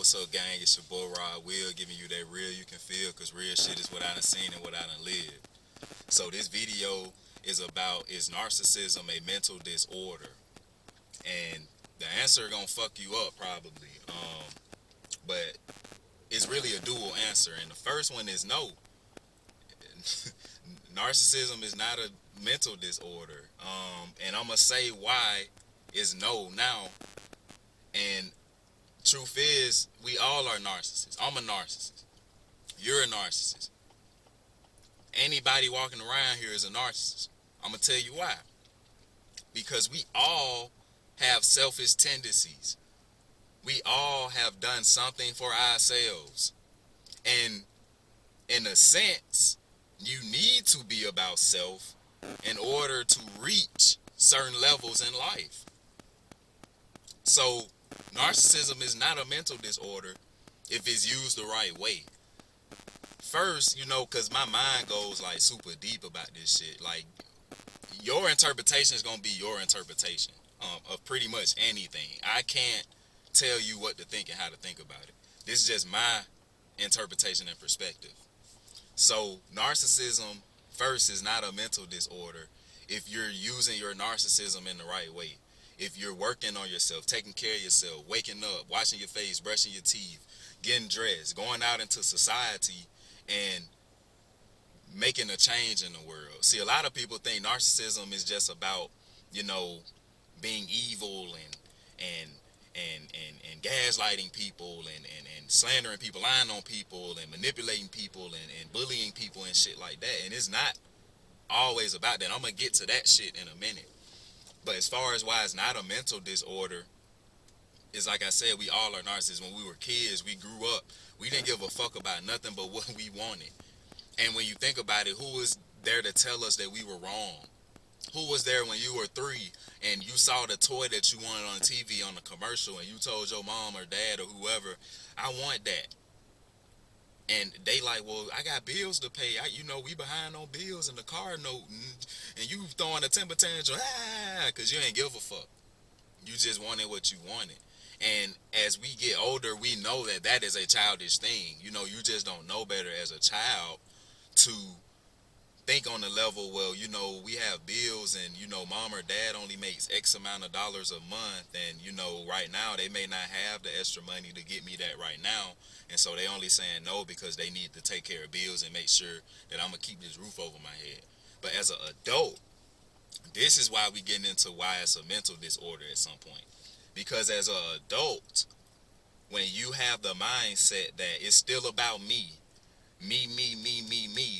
what's up, gang? It's your boy Rod Will, giving you that real you can feel, because real shit is what I done seen and what I done lived. So this video is narcissism a mental disorder? And the answer gonna fuck you up probably. But it's really a dual answer. And the first one is no. Narcissism is not a mental disorder. And I'm gonna say why is no now. And truth is, we all are narcissists. I'm a narcissist. You're a narcissist. Anybody walking around here is a narcissist. I'm gonna tell you why. Because we all have selfish tendencies. We all have done something for ourselves. And in a sense, you need to be about self in order to reach certain levels in life. So, narcissism is not a mental disorder if it's used the right way. First, because my mind goes like super deep about this shit. Like, your interpretation is going to be your interpretation of pretty much anything. I can't tell you what to think and how to think about it. This is just my interpretation and perspective. So, narcissism, first, is not a mental disorder if you're using your narcissism in the right way. If you're working on yourself, taking care of yourself, waking up, washing your face, brushing your teeth, getting dressed, going out into society, and making a change in the world. See, a lot of people think narcissism is just about, being evil and gaslighting people and slandering people, lying on people and manipulating people and bullying people and shit like that. And it's not always about that. I'm gonna get to that shit in a minute. But as far as why it's not a mental disorder, it's like I said, we all are narcissists. When we were kids, we grew up. We didn't give a fuck about nothing but what we wanted. And when you think about it, who was there to tell us that we were wrong? Who was there when you were 3 and you saw the toy that you wanted on TV on the commercial and you told your mom or dad or whoever, I want that. And they like, well, I got bills to pay. We behind on bills and the car note. And you throwing a temper tantrum, because you ain't give a fuck. You just wanted what you wanted. And as we get older, we know that that is a childish thing. You just don't know better as a child to think on the level, well, we have bills and, mom or dad only makes X amount of dollars a month. And, right now they may not have the extra money to get me that right now. And so they only saying no because they need to take care of bills and make sure that I'm going to keep this roof over my head. But as an adult, this is why we getting into why it's a mental disorder at some point. Because as an adult, when you have the mindset that it's still about me,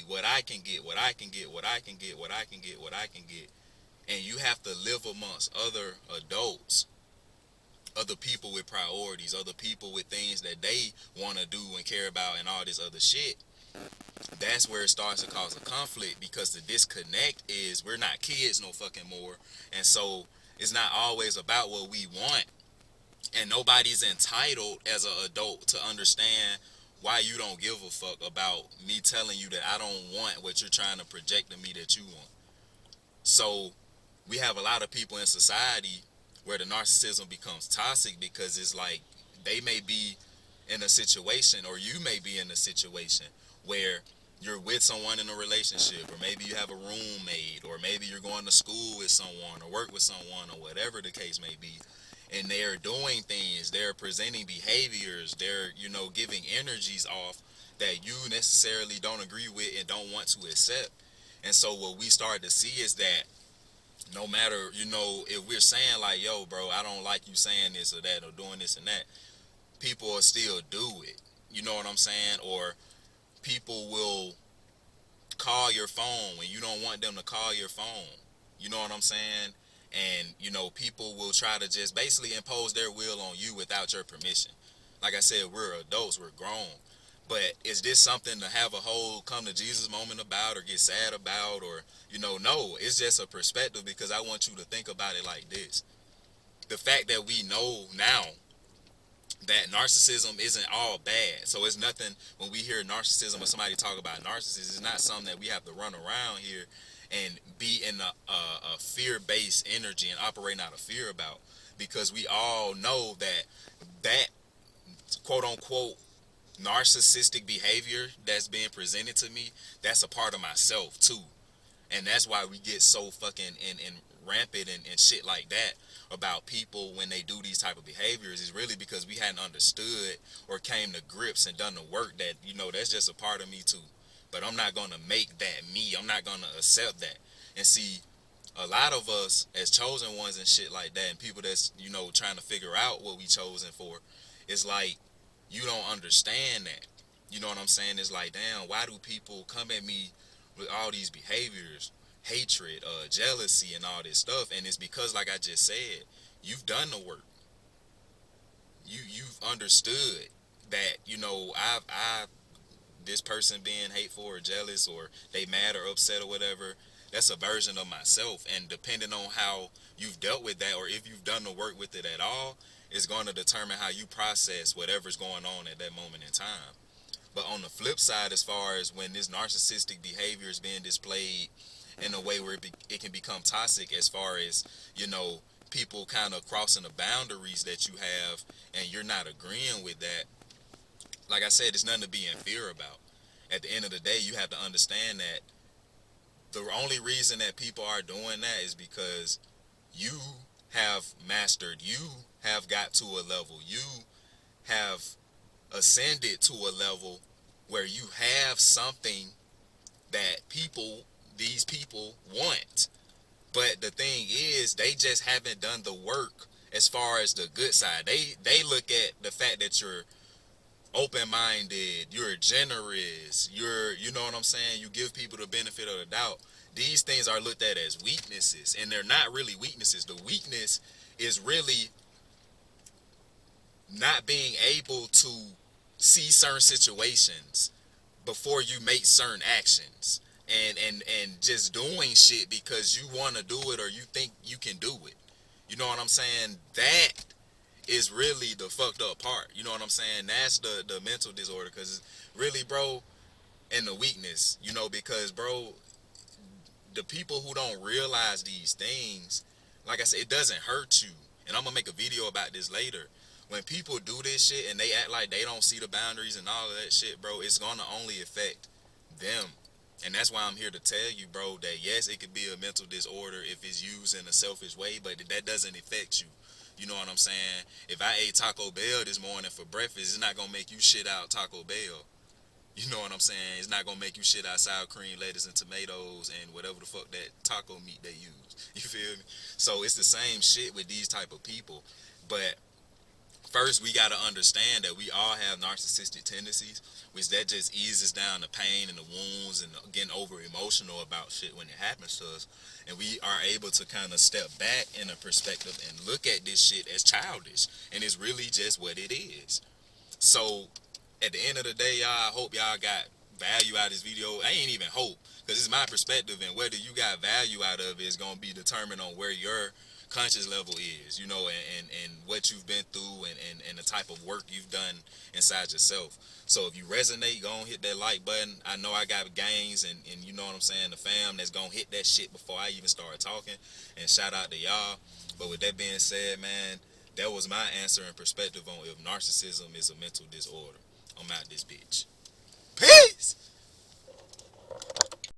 what I can get, what I can get, what I can get, what I can get, what I can get, and you have to live amongst other adults, other people with priorities, other people with things that they want to do and care about and all this other shit, that's where it starts to cause a conflict, because the disconnect is we're not kids no fucking more. And so it's not always about what we want, and nobody's entitled as an adult to understand why you don't give a fuck about me telling you that I don't want what you're trying to project to me that you want. So we have a lot of people in society where the narcissism becomes toxic, because it's like they may be in a situation, or you may be in a situation where you're with someone in a relationship, or maybe you have a roommate, or maybe you're going to school with someone or work with someone, or whatever the case may be, and they're doing things, they're presenting behaviors, they're giving energies off that you necessarily don't agree with and don't want to accept. And so what we start to see is that no matter, if we're saying like, yo, bro, I don't like you saying this or that or doing this and that, people will still do it. You know what I'm saying? Or people will call your phone when you don't want them to call your phone. You know what I'm saying? And, people will try to just basically impose their will on you without your permission. Like I said, we're adults, we're grown. But is this something to have a whole come to Jesus moment about, or get sad about, or, no, it's just a perspective, because I want you to think about it like this. The fact that we know now that narcissism isn't all bad. So it's nothing, when we hear narcissism or somebody talk about narcissism, it's not something that we have to run around here and be in a fear-based energy and operating out of fear about, because we all know that quote unquote narcissistic behavior that's being presented to me, that's a part of myself too. And that's why we get so fucking in rampant and shit like that about people when they do these type of behaviors, is really because we hadn't understood or came to grips and done the work that, that's just a part of me too. But I'm not gonna make that me. I'm not gonna accept that. And see, a lot of us as chosen ones and shit like that, and people that's, trying to figure out what we chosen for, it's like, you don't understand that. You know what I'm saying? It's like, damn, why do people come at me with all these behaviors, hatred, jealousy, and all this stuff? And it's because, like I just said, you've done the work. You've understood that, I this person being hateful or jealous or they mad or upset or whatever, that's a version of myself. And depending on how you've dealt with that, or if you've done the work with it at all, is going to determine how you process whatever's going on at that moment in time. But on the flip side, as far as when this narcissistic behavior is being displayed in a way where it can become toxic, as far as, people kind of crossing the boundaries that you have and you're not agreeing with that, like I said, there's nothing to be in fear about. At the end of the day, you have to understand that the only reason that people are doing that is because you have mastered, you have got to a level, you have ascended to a level where you have something that these people want. But the thing is, they just haven't done the work as far as the good side. They look at the fact that you're open-minded, you're generous, you know what I'm saying, you give people the benefit of the doubt. These things are looked at as weaknesses, and they're not really weaknesses. The weakness is really not being able to see certain situations before you make certain actions, and just doing shit because you want to do it or you think you can do it. You know what I'm saying? That is really the fucked up part. You know what I'm saying? That's the mental disorder, because really, bro, and the weakness, because, bro, the people who don't realize these things, like I said, it doesn't hurt you. And I'm gonna make a video about this later. When people do this shit and they act like they don't see the boundaries and all of that shit, bro, it's gonna only affect them. And that's why I'm here to tell you, bro, that yes, it could be a mental disorder if it's used in a selfish way, but that doesn't affect you. You know what I'm saying? If I ate Taco Bell this morning for breakfast, it's not gonna make you shit out Taco Bell. You know what I'm saying? It's not gonna make you shit out sour cream, lettuce, and tomatoes, and whatever the fuck that taco meat they use. You feel me? So it's the same shit with these type of people. But first, we gotta understand that we all have narcissistic tendencies, which that just eases down the pain and the wounds and getting over emotional about shit when it happens to us. And we are able to kind of step back in a perspective and look at this shit as childish, and it's really just what it is. So at the end of the day, y'all, I hope y'all got value out of this video. I ain't even hope, because it's my perspective, and whether you got value out of it is going to be determined on where your conscious level is, and what you've been through, and the type of work you've done inside yourself. So if you resonate, go and hit that like button. I know I got gangs, and you know what I'm saying, the fam that's going to hit that shit before I even start talking, and shout out to y'all. But with that being said, man, that was my answer and perspective on if narcissism is a mental disorder. I'm out this bitch. Peace!